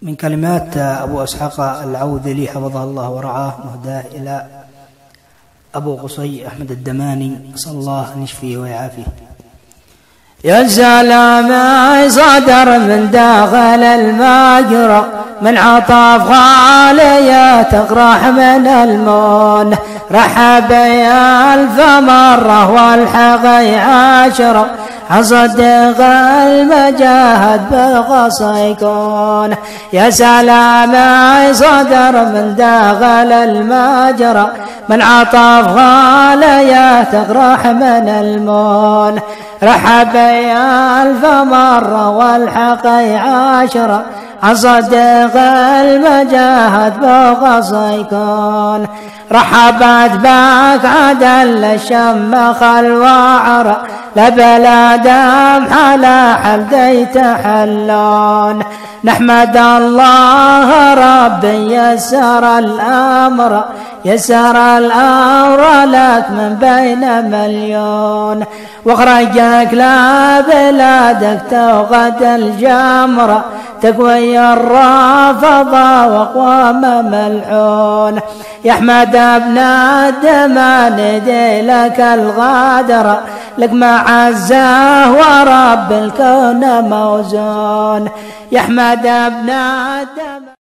من كلمات أبو إسحاق العوذلي حفظه الله ورعاه مهداه إلى أبو قصي أحمد الدماني، أسأل الله أن يشفيه ويعافيه. يا سلام صدر من داخل المجرى من عطاف غالية تقرح من المون، رحب يا ألف مرة والحقي عشرة أصدق المجاهد بقصى يكون. يا سلام صدر من داخل المجرى من عطاف غالية تقرح من المون، رحب يا ألف مرة والحقي عشرة أصدق المجاهد بقصى يكون. رحبت بك عدل الشمخ الوعر لبلاد محلا حلدي تحلون، نحمد الله رب يسر الأمر لك من بين مليون، واخرجك لبلادك توقد الجمرة تكوي الرافضة واقوام ملعون. يا احمد ابن الدمان دي لك الغادر لك معزه ورب الكون موزون. يا احمد ابن الدمان